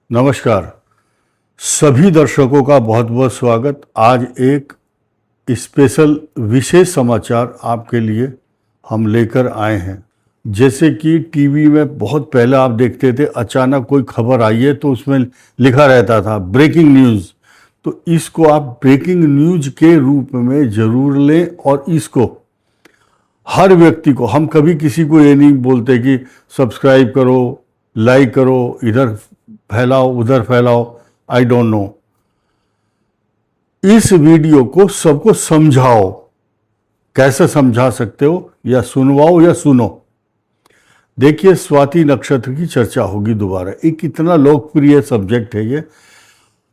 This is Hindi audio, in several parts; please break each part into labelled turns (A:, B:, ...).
A: नमस्कार। सभी दर्शकों का बहुत बहुत स्वागत। आज एक स्पेशल विशेष समाचार आपके लिए हम लेकर आए हैं। जैसे कि टीवी में बहुत पहले आप देखते थे, अचानक कोई खबर आई है तो उसमें लिखा रहता था ब्रेकिंग न्यूज़। तो इसको आप ब्रेकिंग न्यूज़ के रूप में ज़रूर लें और इसको हर व्यक्ति को, हम कभी किसी को ये नहीं बोलते कि सब्सक्राइब करो, लाइक करो, इधर फैलाओ उधर फैलाओ, आई डोंट नो। इस वीडियो को सबको समझाओ। कैसे समझा सकते हो, या सुनवाओ या सुनो। देखिए, स्वाति नक्षत्र की चर्चा होगी दोबारा। एक इतना लोकप्रिय सब्जेक्ट है ये,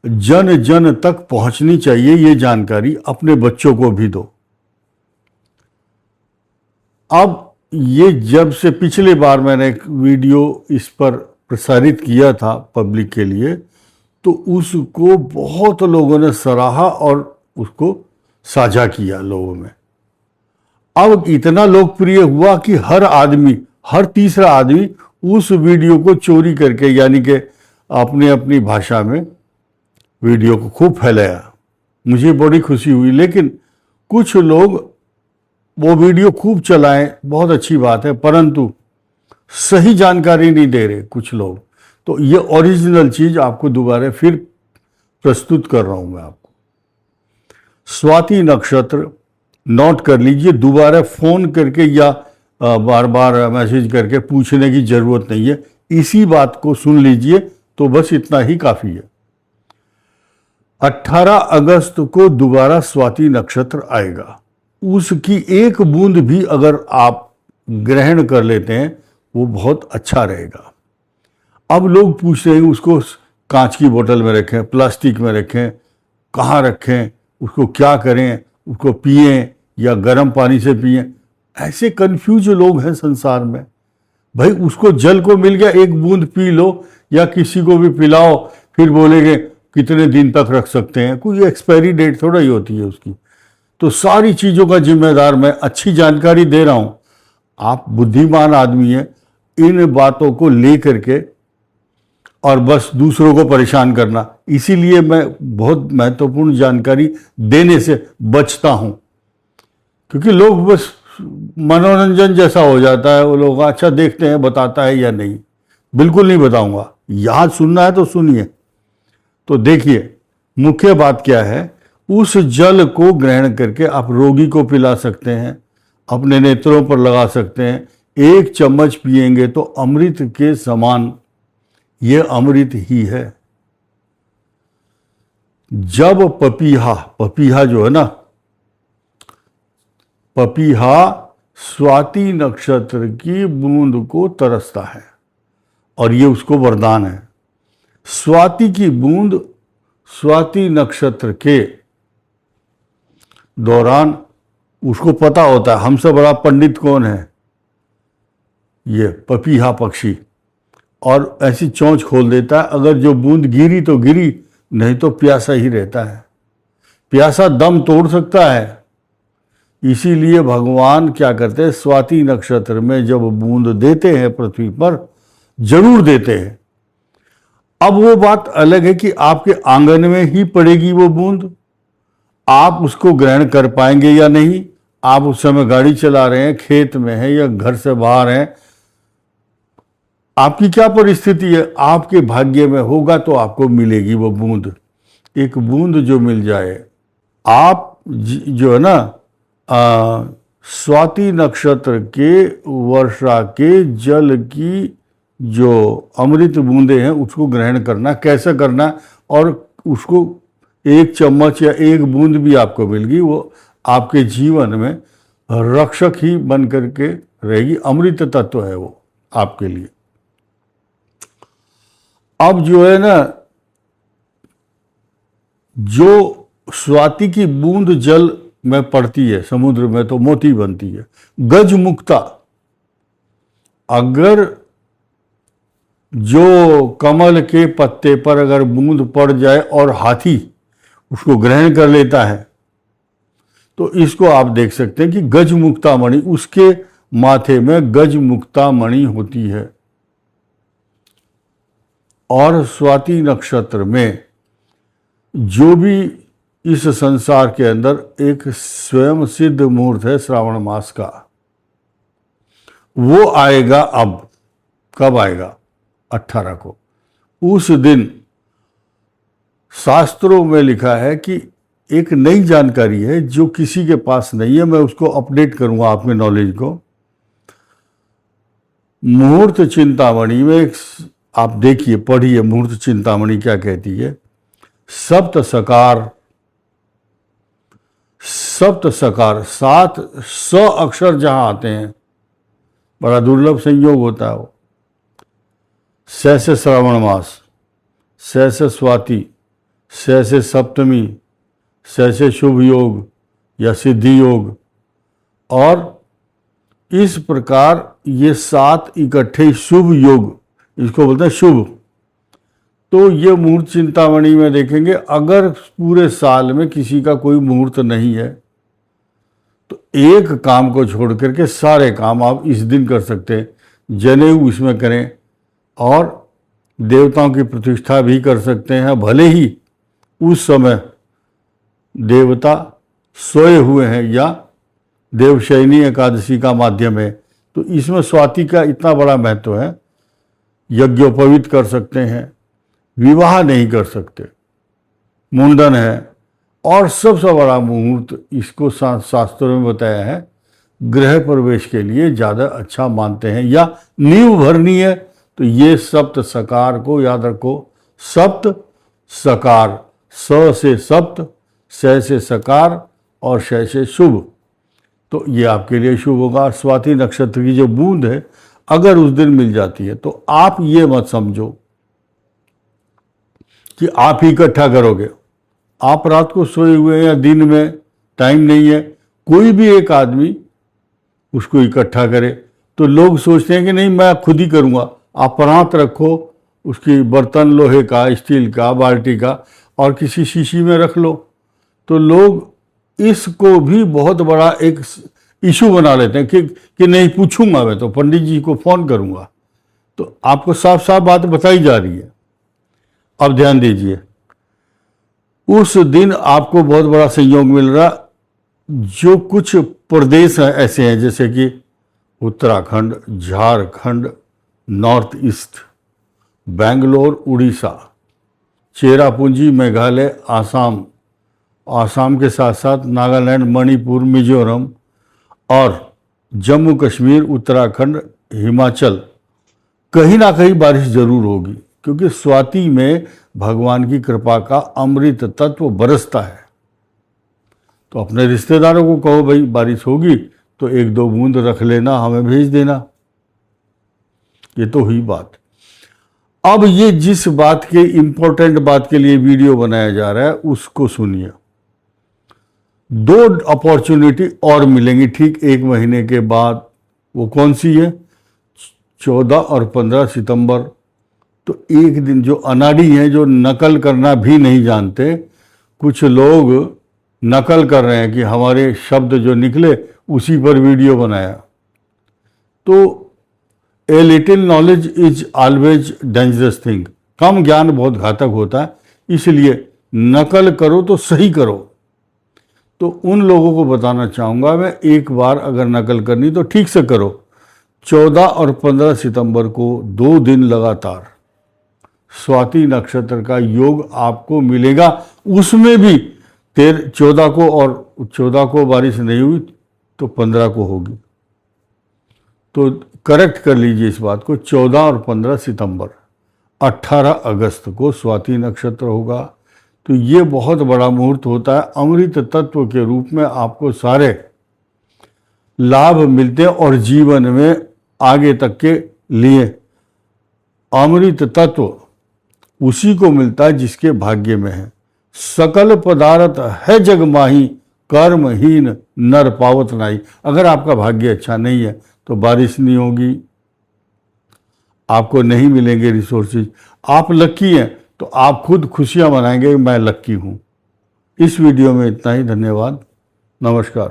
A: जन जन तक पहुंचनी चाहिए ये जानकारी, अपने बच्चों को भी दो। अब ये जब से पिछले बार मैंने एक वीडियो इस पर प्रसारित किया था पब्लिक के लिए, तो उसको बहुत लोगों ने सराहा और उसको साझा किया लोगों में। अब इतना लोकप्रिय हुआ कि हर आदमी, हर तीसरा आदमी उस वीडियो को चोरी करके, यानी कि अपनी अपनी भाषा में वीडियो को खूब फैलाया। मुझे बड़ी खुशी हुई। लेकिन कुछ लोग वो वीडियो खूब चलाएं, बहुत अच्छी बात है, परंतु सही जानकारी नहीं दे रहे कुछ लोग। तो ये ओरिजिनल चीज आपको दोबारा फिर प्रस्तुत कर रहा हूं मैं आपको। स्वाति नक्षत्र नोट कर लीजिए। दोबारा फोन करके या बार बार मैसेज करके पूछने की जरूरत नहीं है। इसी बात को सुन लीजिए तो बस इतना ही काफी है। 18 अगस्त को दोबारा स्वाति नक्षत्र आएगा। उसकी एक बूंद भी अगर आप ग्रहण कर लेते हैं वो बहुत अच्छा रहेगा। अब लोग पूछ रहे हैं उसको कांच की बोतल में रखें, प्लास्टिक में रखें, कहाँ रखें, उसको क्या करें, उसको पिएं या गर्म पानी से पिएं। ऐसे कंफ्यूज लोग हैं संसार में। भाई, उसको जल को मिल गया, एक बूंद पी लो या किसी को भी पिलाओ, फिर बोलेंगे कितने दिन तक रख सकते हैं। कोई एक्सपायरी डेट थोड़ा ही होती है उसकी। तो सारी चीज़ों का जिम्मेदार मैं, अच्छी जानकारी दे रहा हूँ। आप बुद्धिमान आदमी हैं, इन बातों को लेकर के और बस दूसरों को परेशान करना, इसीलिए मैं बहुत महत्वपूर्ण जानकारी देने से बचता हूं। क्योंकि लोग बस मनोरंजन जैसा हो जाता है, वो लोग अच्छा देखते हैं, बताता है या नहीं। बिल्कुल नहीं बताऊंगा। यहां सुनना है तो सुनिए। तो देखिए, मुख्य बात क्या है। उस जल को ग्रहण करके आप रोगी को पिला सकते हैं, अपने नेत्रों पर लगा सकते हैं। एक चम्मच पिएंगे तो अमृत के समान, ये अमृत ही है। जब पपीहा जो है ना, पपीहा स्वाति नक्षत्र की बूंद को तरसता है और ये उसको वरदान है। स्वाति की बूंद स्वाति नक्षत्र के दौरान उसको पता होता है। हमसे बड़ा पंडित कौन है? ये पपीहा पक्षी। और ऐसी चोंच खोल देता है। अगर जो बूंद गिरी तो गिरी, नहीं तो प्यासा ही रहता है। प्यासा दम तोड़ सकता है। इसीलिए भगवान क्या करते हैं, स्वाति नक्षत्र में जब बूंद देते हैं पृथ्वी पर, जरूर देते हैं। अब वो बात अलग है कि आपके आंगन में ही पड़ेगी वो बूंद, आप उसको ग्रहण कर पाएंगे या नहीं। आप उस समय गाड़ी चला रहे हैं, खेत में हैं या घर से बाहर हैं, आपकी क्या परिस्थिति है। आपके भाग्य में होगा तो आपको मिलेगी वो बूंद। एक बूंद जो मिल जाए, आप जो है ना, स्वाति नक्षत्र के वर्षा के जल की जो अमृत बूंदे हैं उसको ग्रहण करना। कैसे करना, और उसको एक चम्मच या एक बूंद भी आपको मिल गई, वो आपके जीवन में रक्षक ही बन करके रहेगी। अमृत तत्व है वो आपके लिए। अब जो है ना, जो स्वाति की बूंद जल में पड़ती है समुद्र में तो मोती बनती है। गजमुक्ता, अगर जो कमल के पत्ते पर अगर बूंद पड़ जाए और हाथी उसको ग्रहण कर लेता है, तो इसको आप देख सकते हैं कि गजमुक्ता मणि, उसके माथे में गजमुक्ता मणि होती है। और स्वाति नक्षत्र में जो भी इस संसार के अंदर एक स्वयं सिद्ध मुहूर्त है श्रावण मास का, वो आएगा। अब कब आएगा? 18 को। उस दिन शास्त्रों में लिखा है कि एक नई जानकारी है जो किसी के पास नहीं है, मैं उसको अपडेट करूंगा आपके नॉलेज को। मुहूर्त चिंतामणि में आप देखिए, पढ़िए मुहूर्त चिंतामणि क्या कहती है। सप्त सकार, सप्त सकार, 7 स अक्षर जहां आते हैं, बड़ा दुर्लभ संयोग होता है वो। स से श्रावण मास, स से स्वाति, स से सप्तमी, स से शुभ योग या सिद्धि योग, और इस प्रकार ये 7 इकट्ठे शुभ योग, इसको बोलते हैं शुभ। तो ये मुहूर्त चिंतामणि में देखेंगे, अगर पूरे साल में किसी का कोई मुहूर्त नहीं है तो एक काम को छोड़ करके सारे काम आप इस दिन कर सकते हैं। जनेऊ इसमें करें और देवताओं की प्रतिष्ठा भी कर सकते हैं, भले ही उस समय देवता सोए हुए हैं या देवशयनी एकादशी का माध्यम है। तो इसमें स्वाति का इतना बड़ा महत्व है। यज्ञोपवीत कर सकते हैं, विवाह नहीं कर सकते, मुंडन है, और सबसे बड़ा मुहूर्त इसको शास्त्रों में बताया है, गृह प्रवेश के लिए ज़्यादा अच्छा मानते हैं, या नींव भरनी है तो ये सप्त सकार को याद रखो। सप्त सकार, स से सप्त, स से सकार और श से शुभ, तो ये आपके लिए शुभ होगा। स्वाति नक्षत्र की जो बूंद है अगर उस दिन मिल जाती है तो आप ये मत समझो कि आप ही इकट्ठा करोगे। आप रात को सोए हुए हैं या दिन में टाइम नहीं है, कोई भी एक आदमी उसको इकट्ठा करे तो लोग सोचते हैं कि नहीं मैं खुद ही करूँगा। आप प्रांत रखो, उसकी बर्तन लोहे का, स्टील का, बाल्टी का, और किसी शीशी में रख लो, तो लोग इसको भी बहुत बड़ा एक इशू बना लेते हैं कि नहीं पूछूंगा, मैं तो पंडित जी को फ़ोन करूंगा। तो आपको साफ साफ बात बताई जा रही है। अब ध्यान दीजिए, उस दिन आपको बहुत बड़ा संयोग मिल रहा। जो कुछ प्रदेश हैं ऐसे हैं जैसे कि उत्तराखंड, झारखंड, नॉर्थ ईस्ट, बेंगलोर, उड़ीसा, चेरापूंजी, मेघालय, आसाम, आसाम के साथ साथ नागालैंड, मणिपुर, मिजोरम और जम्मू कश्मीर, उत्तराखंड, हिमाचल, कहीं ना कहीं बारिश जरूर होगी, क्योंकि स्वाति में भगवान की कृपा का अमृत तत्व बरसता है। तो अपने रिश्तेदारों को कहो भाई बारिश होगी तो 1-2 बूंद रख लेना, हमें भेज देना। ये तो हुई बात। अब ये जिस बात के इंपॉर्टेंट बात के लिए वीडियो बनाया जा रहा है उसको सुनिए। 2 अपॉर्चुनिटी और मिलेंगी ठीक 1 महीने के बाद। वो कौन सी है? 14 और 15 सितंबर। तो एक दिन जो अनाड़ी हैं, जो नकल करना भी नहीं जानते, कुछ लोग नकल कर रहे हैं कि हमारे शब्द जो निकले उसी पर वीडियो बनाया। तो a little knowledge is always dangerous thing. कम ज्ञान बहुत घातक होता है, इसलिए नकल करो तो सही करो। तो उन लोगों को बताना चाहूँगा मैं, एक बार अगर नकल करनी तो ठीक से करो। 14 और 15 सितंबर को 2 दिन लगातार स्वाति नक्षत्र का योग आपको मिलेगा। उसमें भी 14 को, और 14 को बारिश नहीं हुई तो 15 को होगी। तो करेक्ट कर लीजिए इस बात को, 14 और 15 सितंबर। 18 अगस्त को स्वाति नक्षत्र होगा। तो ये बहुत बड़ा मुहूर्त होता है। अमृत तत्व के रूप में आपको सारे लाभ मिलते हैं और जीवन में आगे तक के लिए अमृत तत्व उसी को मिलता है जिसके भाग्य में है। सकल पदार्थ है जग माही, कर्महीन नर पावत नाई। अगर आपका भाग्य अच्छा नहीं है तो बारिश नहीं होगी, आपको नहीं मिलेंगे रिसोर्सेज। आप लकी हैं तो आप खुद खुशियां मनाएंगे, मैं लकी हूं। इस वीडियो में इतना ही। धन्यवाद, नमस्कार।